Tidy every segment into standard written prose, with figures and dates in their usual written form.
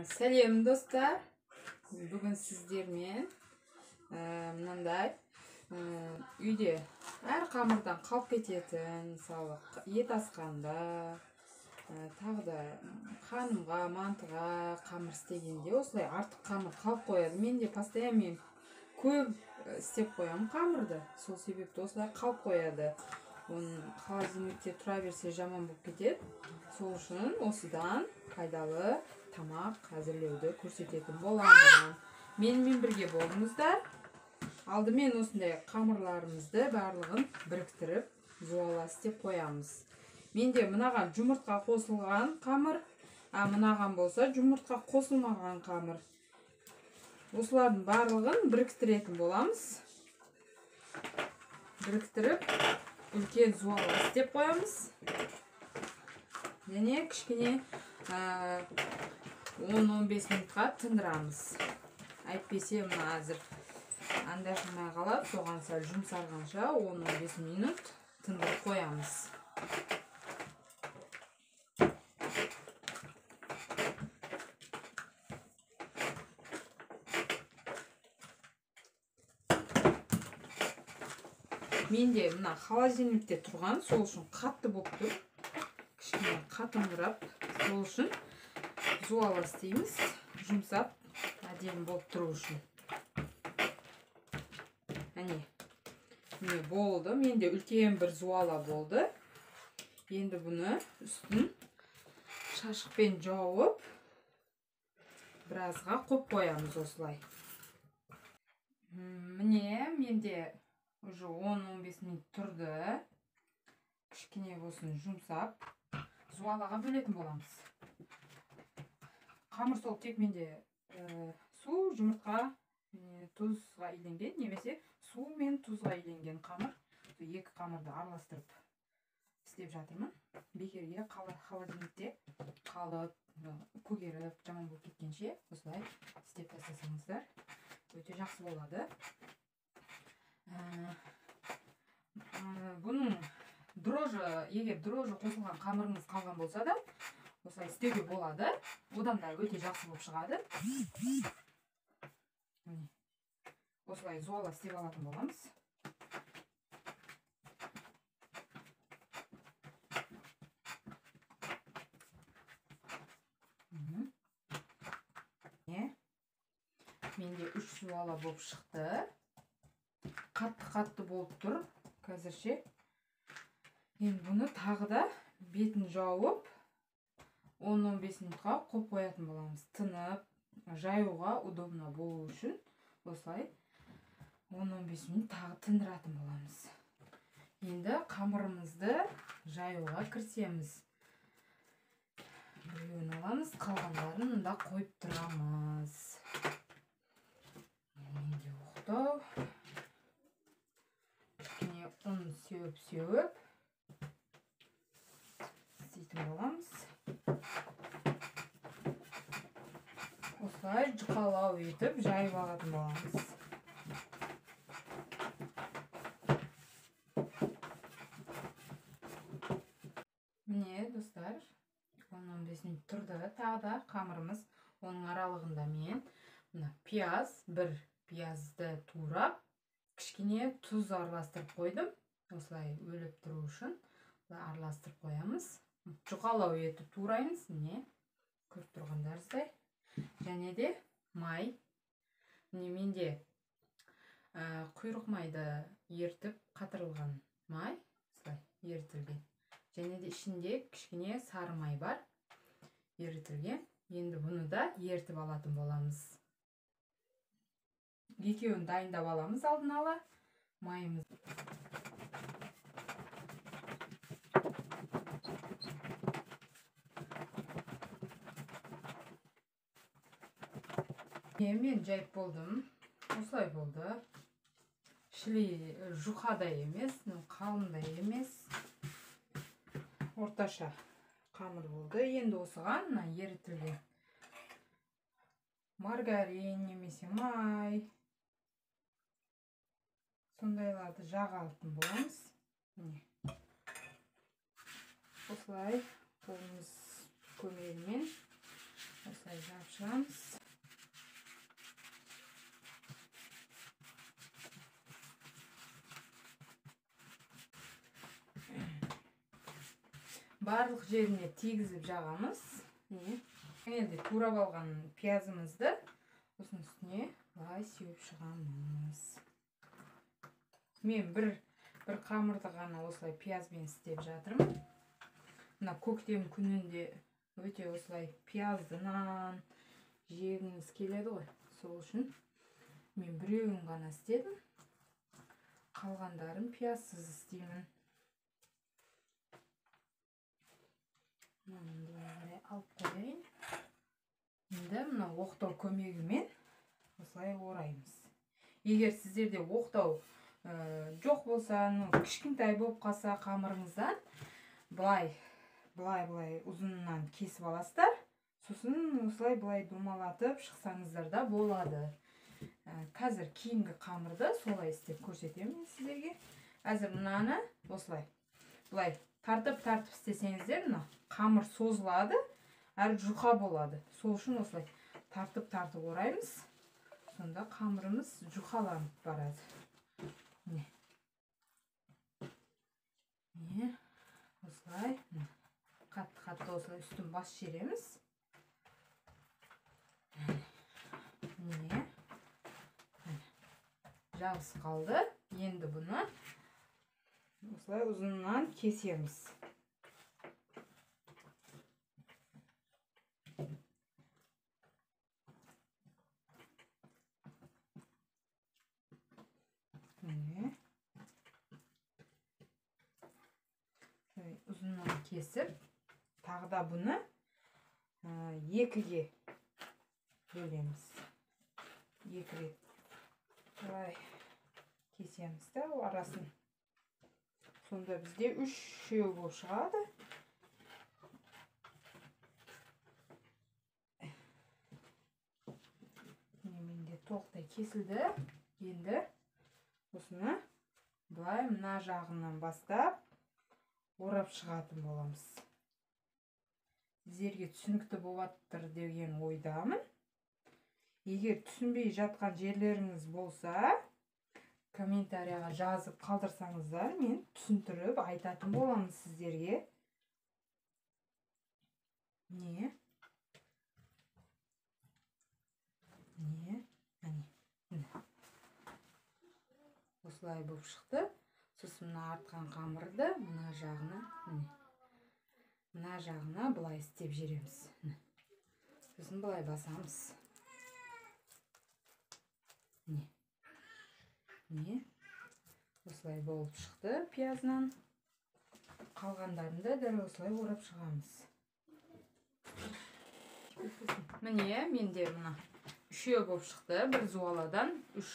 Сәлем достар. Бүгін сіздермен мынандай үйде әр қамырдан қалып кететін, мысалы ет асқанда, тағы да ханымға, мантыға қамыр істегенде осылай артық қамыр қалып қояды. Мен де постоянно көп істеп қоямын қамырды. Сол себепті осылай қалып қояды. Оны холодильникте тұра берсе жаман болып кетеді. Сол үшін осыдан пайдалы тамақ әзірлеуді көрсететін боламын. Менімен бірге болыңыздар. Алдымен осындай қамырларымызды барлығын біріктіріп, жуала істеп қоямыз. Менде мынаған жұмыртқа қосылған қамыр, мынаған болса жұмыртқа қосылмаған қамыр. Осылардың барлығын біріктіретін боламыз. Біріктіріп, үлкен жуала істеп қоямыз. Және кішкене 10-15 минутқа тындырамыз. Әйтпесе мына әзір андашылмай қалады, соған сәл жұмсарғанша 10-15 минут тындырып қоямыз. Менде мына холодильникте тұрған, сол үшін қатты болып тұр. Кішкене қатыңдырап, сол үшін жуала істейміз, жұмсап, әдемі болып тұру үшін. Міне болды. Менде үлкен бір жуала болды. Енді бұны үстін шашықпен жауып, біразға қойып қоямыз осылай. Міне менде уже 10-15 минут тұрды. Кішкене болсын жұмсап, жуалаға бөлетін боламыз. Қамыр сол тек менде су, жұмыртқа, тұзға иленген, немесе су мен тұзға иленген қамыр. Екі қамырды араластырып істеп жатырмын. Бекерге холодильникте қалып, көгеріп, жаман болып кеткенше осылай істеп тастасаңыздар, өте жақсы болады. Бұның егер дрожжи қосылған қамырыңыз қалған болса да, осылай істеуге болады. Одан да өте жақсы болып шығады. Осылай жуала істеп алатын боламыз. Менде 3 жуала болып шықты. Қатты болып тұр қазірше. Енді бұны тағы да бетін жауып 10-15 минутқа қойып қоятын боламыз. Тынып, жаюға удобно болу үшін осылай 10-15 минут тағы тындыратын боламыз. Енді қамырымызды жаюға кірісеміз. Біреуін аламыз, қалғандарын мұнда қойып тұрамыз. Менде оқтау. Кішкене ұн сеуіп істейтін боламыз. Осылай жұқалау етіп жайып алатын боламыз. Міне достар, 10-15 минут тұрды. Тағы да қамырымыз, оның аралығында мен бір пиязды турап, кішкене тұз араластырып қойдым. Осылай өліп тұру үшін араластырып қоямыз. Жұқалау етіп тураймыз. Міне көріп тұрғандарыңыздай. Және де май. Менде құйрық майды ертіп қатырылған май, ерітілген. Және де ішінде кішкене сары май бар, ерітілген. Енді бұны да ертіп алатын боламыз. Екеуін дайындап аламыз алдын ала. Майымыз. Мен жайып болдым. Осылай болды. Жұқада емес, қалында емес. Орташа қамыр болды. Енді осыған ерітілген маргарин немесе май, сондайларды жағатын боламыз. Осылай қолымыз көмегімен Осылай жауып шығамыз. Барлық жеріне тигізіп жағамыз. Енді турап алған пиязымызды осының үстіне былай сеуіп шығамыз. Мен бір қамырды ғана осылай пиязбен істеп жатырмын. Мына көктем күнінде өте осылай пиязды нан жегіңіз келеді ғой. Сол үшін мен біреуін ғана істедім. Қалғандарын пиязсыз істеймін. Мынаны алып қояйын. Енді мына оқтау көмегімен осылай ораймыз. Егер сіздерде оқтау жоқ болса, кішкентай болып қалса қамырыңыздан былай ұзынынан кесіп аласыздар. Сосын осылай былай домалатып шықсаңыздар да болады. Қазір кейінгі қамырды солай істеп көрсетемін сіздерге. Әзір мынаны осылай былай тартып істесеңіздер, қамыр созылады, әрі жұқа болады. Сол үшін осылай тартып ораймыз. Сонда қамырымыз жұқаланып барады. Осылай қатты осылай үстін бас жереміз. Жабыс қалды. Енді бұны осылай ұзыннан кесеміз. Ұзыннан кесіп, тағы да бұны екіге бөлеміз. Екі рет былай кесеміз да арасын. Сонда бізде үшеу болып шығады. Менде толықтай кесілді. Енді осыны былай мына жағынан бастап орап шығатын боламыз. Сіздерге түсінікті болаттыр деген ойдамын. Егер түсінбей жатқан жерлеріңіз болса, комментарияға жазып қалдырсаңыздар, мен түсіндіріп айтатын боламын сіздерге. Осылай болып шықты. Сосын мына артқан қамырды мына жағына былай істеп жереміз. Сосын былай басамыз. Осылай болып шықты пиязынан. Қалғандарында дәл осылай орап шығамыз. Міне, менде мына үшеу болып шықты. Бір зуаладан 3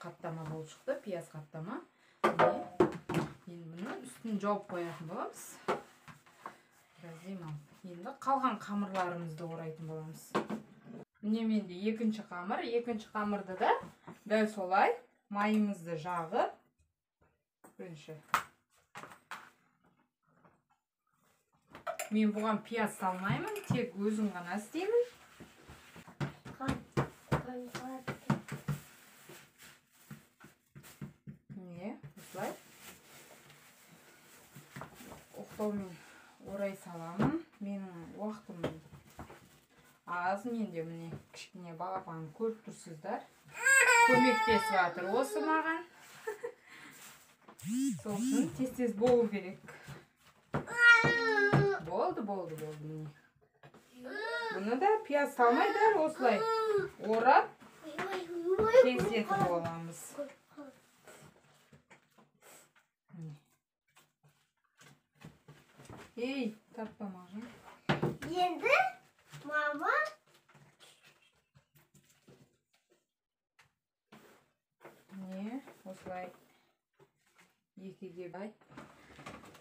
қаттама болып шықты, пияз қаттама. Енді бұны үстін жауып қоятын боламыз. Енді қалған қамырларымызды орайтын боламыз. Міне менде екінші қамырды да дәл солай майымызды жағып, бірінші. Мен бұған пияз салмаймын, тек өзім ғана істеймін. Міне, осылай. Оқтаумен орай саламын. Менің уақытым аз, менде міне кішкене балапан көріп тұрсыздар. Көмектесіп жатыр осы маған. Сол үшін тез болу керек. Болды міне. Бұны да пияз салмай дәл осылай орап кесетін боламыз. Ей, тартпа маған. Енді мама не осылай екіге бай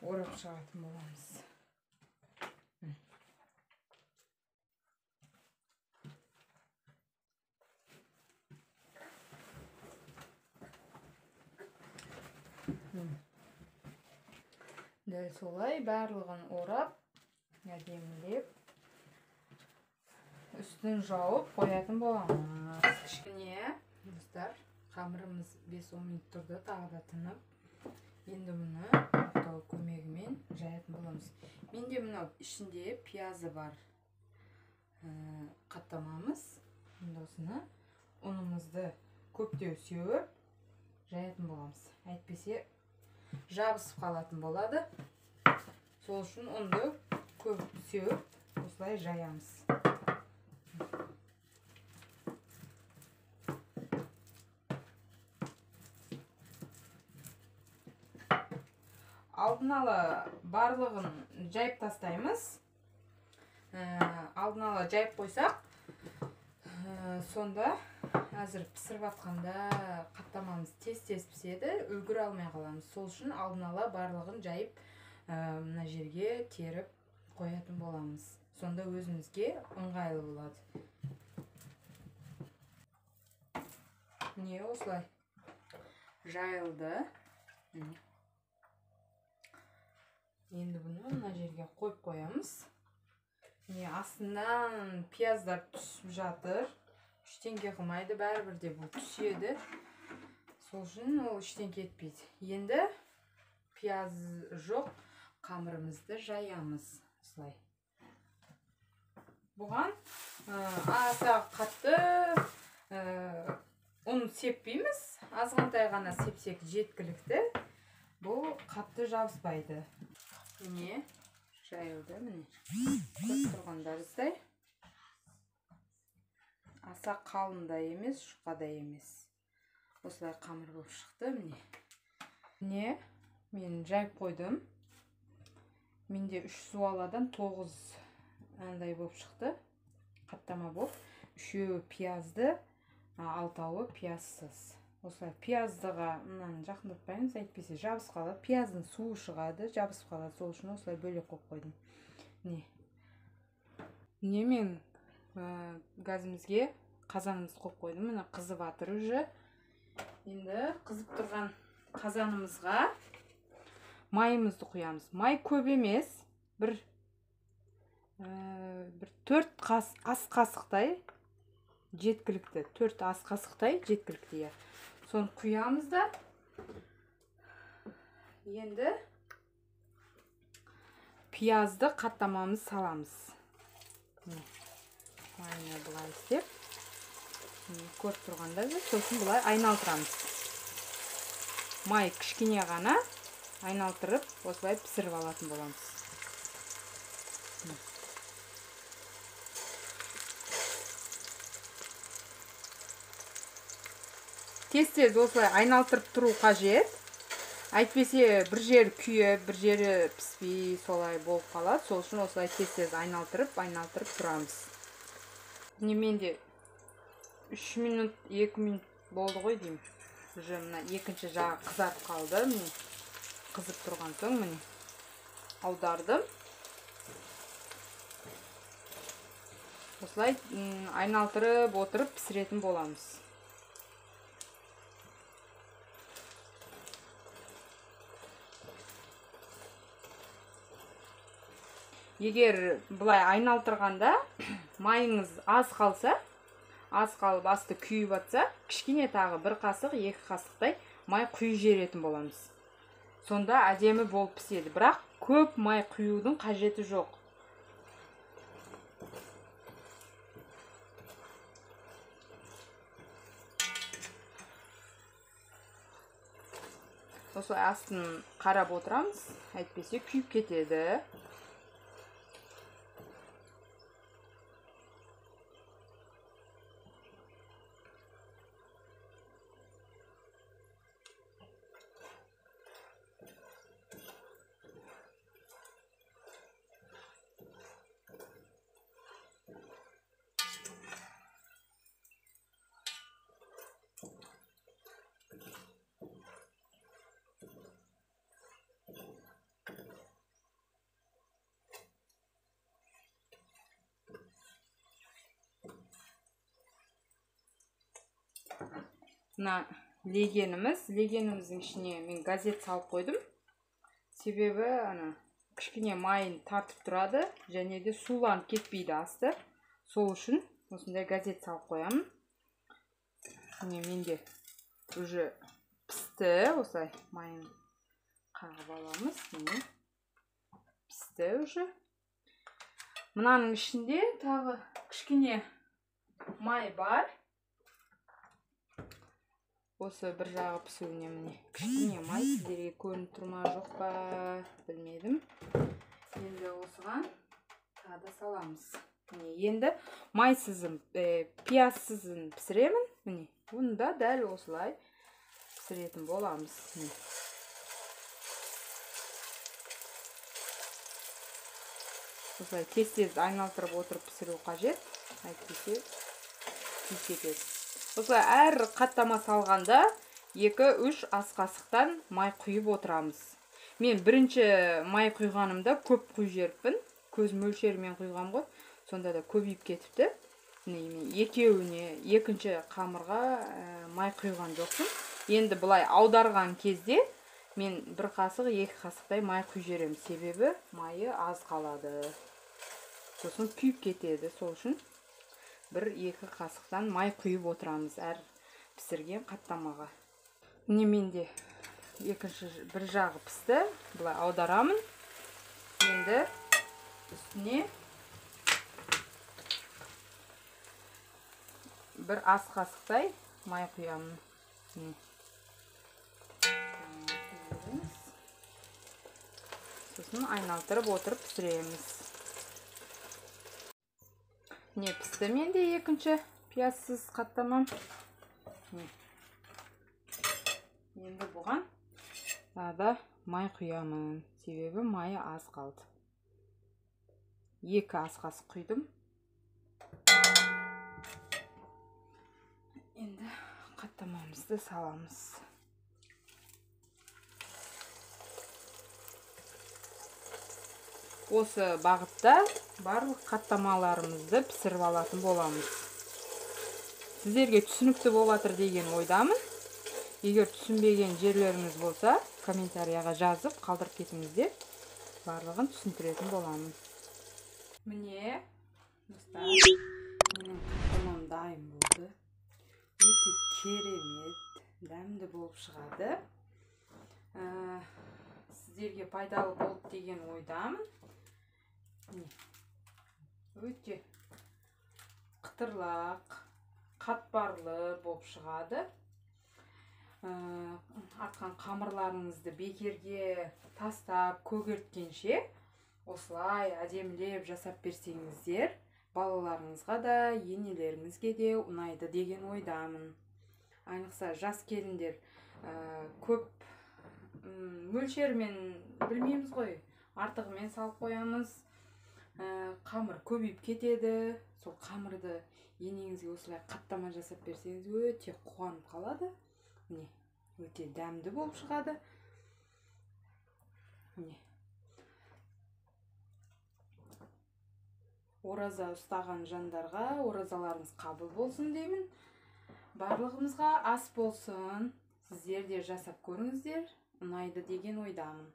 орап шығатын боламыз. Дәл солай барлығын орап, әдемілеп üstін жауып қоятын боламыз. Кішкене достар, қамырымыз 5-10 минут тұрды, тағы да тынып. Енді мұны оқтау көмегімен жаятын боламыз. Менде мынау ішінде пиязы бар қаттамамыз. Енді осыны ұнымызды көптеу сеуіп жаятын боламыз. Әйтпесе жабысып қалатын болады. Сол үшін ұнды көп сеуіп осылай жаямыз. Алдын ала барлығын жайып тастаймыз. Алдын ала жайып қойсақ, сонда әзір пісіріп атқанда қаттамамыз тез-тез піседі, үлгіре алмай қаламыз. Сол үшін алдын ала барлығын жайып, мына жерге теріп қоятын боламыз. Сонда өзімізге ыңғайлы болады. Не осылай жайылды. Енді бұны мына жерге қойып қоямыз. Астынан пияздар түсіп жатыр. Ештеңке қылмайды, бәрібір де бұл түседі. Сол үшін ол ештеңке етпейді. Енді пияз жоқ қамырымызды жаямыз. Осылай. Бұған аса қатты ұн сеппейміз. Азғантай ғана сепсек жеткілікті. Бұл қатты жабыспайды. Міне жайылды, міне. Көріп тұрғандарыңыздай. Аса қалың да емес, жұқа да емес. Осылай қамыр болып шықты, міне. Міне, мен жайып қойдым. Менде 3 суаладан 9 андай болып шықты. Қаттама болып. 3-і пиязды, 6-ы пиязсыз. Осылай пияздыға мынаны жақындатпаймыз, әйтпесе жабысып қалады. Пияздың суы шығады, жабысып қалады. Сол үшін осылай бөлек қойып қойдым. Міне мен газымызге қазанымыз қойып қойдым. Міне қызып жатыр уже. Енді қызып тұрған қазанымызға майымызды құямыз. Май көп емес, бір 4 ас қасықтай жеткілікті. 4 ас қасықтай жеткілікті. Соны құямыз да. Енді пиязды қаттамамыз саламыз. Майны бұлай істеп, көріп тұрғанда сосын бұлай айналтырамыз. Май кішкене ғана айналтырып, осылай пісіріп алатын боламыз. Тез-тез осылай айналтырып тұру қажет. Әйтпесе бір жер күйіп, бір жері піспей солай болып қалады. Сол үшін осылай тез-тез айналтырып тұрамыз. Менде 3 минут, 2 минут болды ғой деймін. Уже мына екінші жағы қызарып қалды. Міне қызып тұрған соң міне аудардым. Осылай айналтырып отырып пісіретін боламыз. Егер бұлай айналтырғанда майыңыз аз қалса, аз қалып асты күйіп атса, кішкене тағы 1 қасық, 2 қасықтай май құйып жіберетін боламыз. Сонда әдемі болып піседі. Бірақ көп май құюдың қажеті жоқ. Осылай астын қарап отырамыз, әйтпесе күйіп кетеді. Мына легеніміздің ішіне мен газет салып қойдым. Себебі кішкене майын тартып тұрады, және де суланып кетпейді асты. Сол үшін осындай газет салып қоямын. Міне менде уже пісті. Осылай майын қағып аламыз. Міне пісті уже. Мынаның ішінде тағы кішкене май бар. Осы бір жағы пісуіне міне кішкене май. Сіздерге көрініп тұр ма жоқ па білмедім. Енді осыған тағы да саламыз. Енді майсызын, пиязсызын пісіремін. Міне, оны да дәл осылай пісіретін боламыз. Осылай тез-тез айналдырып отырып пісіру қажет. Әйтпесе күйіп кетеді. Осылай әр қаттама салғанда 2-3 ас қасықтан май құйып отырамыз. Мен бірінші май құйғанымда көп құйып жіберіппін. Көз мөлшерімен құйғам ғой. Сонда да көбейіп кетіпті. Екеуіне, екінші қамырға май құйған жоқпын. Енді бұлай аударған кезде мен бір қасық, 2 қасықтай май құйып жіберемін. Себебі майы аз қалады. Сосын күйіп кетеді. Сол үшін 1-2 қасықтан май құйып отырамыз әр пісірген қаттамаға. Міне менде екінші бір жағы пісті. Бұлай аударамын. Енді үстіне бір ас қасықтай май құямын. Сосын айналдырып отырып пісіреміз. Не пісті менде екінші пиязсыз қаттамам. Енді бұған да май құямын. Себебі майы аз қалды. 2 ас қасық құйдым. Енді қаттамамызды саламыз. Осы бағытта барлық қаттамаларымызды пісіріп алатын боламыз. Сіздерге түсінікті болатыр деген ойдамын. Егер түсінбеген жерлеріңіз болса, комментарияға жазып қалдырып кетіңіздер. Барлығын түсіндіретін боламын. Міне, достар, менің қаттамам дайын болды. Өте керемет, дәмді болып шығады. Сіздерге пайдалы болды деген ойдамын. Өте қытырлақ, қатпарлы болып шығады. Артқан қамырларыңызды бекерге тастап көгерткенше осылай әдемілеп жасап берсеңіздер, балаларыңызға да, енелеріңізге де ұнайды деген ойдамын. Айнықса жас келіндер көп мөлшермен білмейміз ғой. Артығымен салып қоямыз. Қамыр көбейіп кетеді. Сол қамырды енеңізге осылай қаттама жасап берсеңіз өте қуанып қалады. Міне, өте дәмді болып шығады. Міне. Ораза ұстаған жандарға оразаларыңыз қабыл болсын деймін. Барлығымызға ас болсын. Сіздер де жасап көріңіздер. Ұнайды деген ойдамын.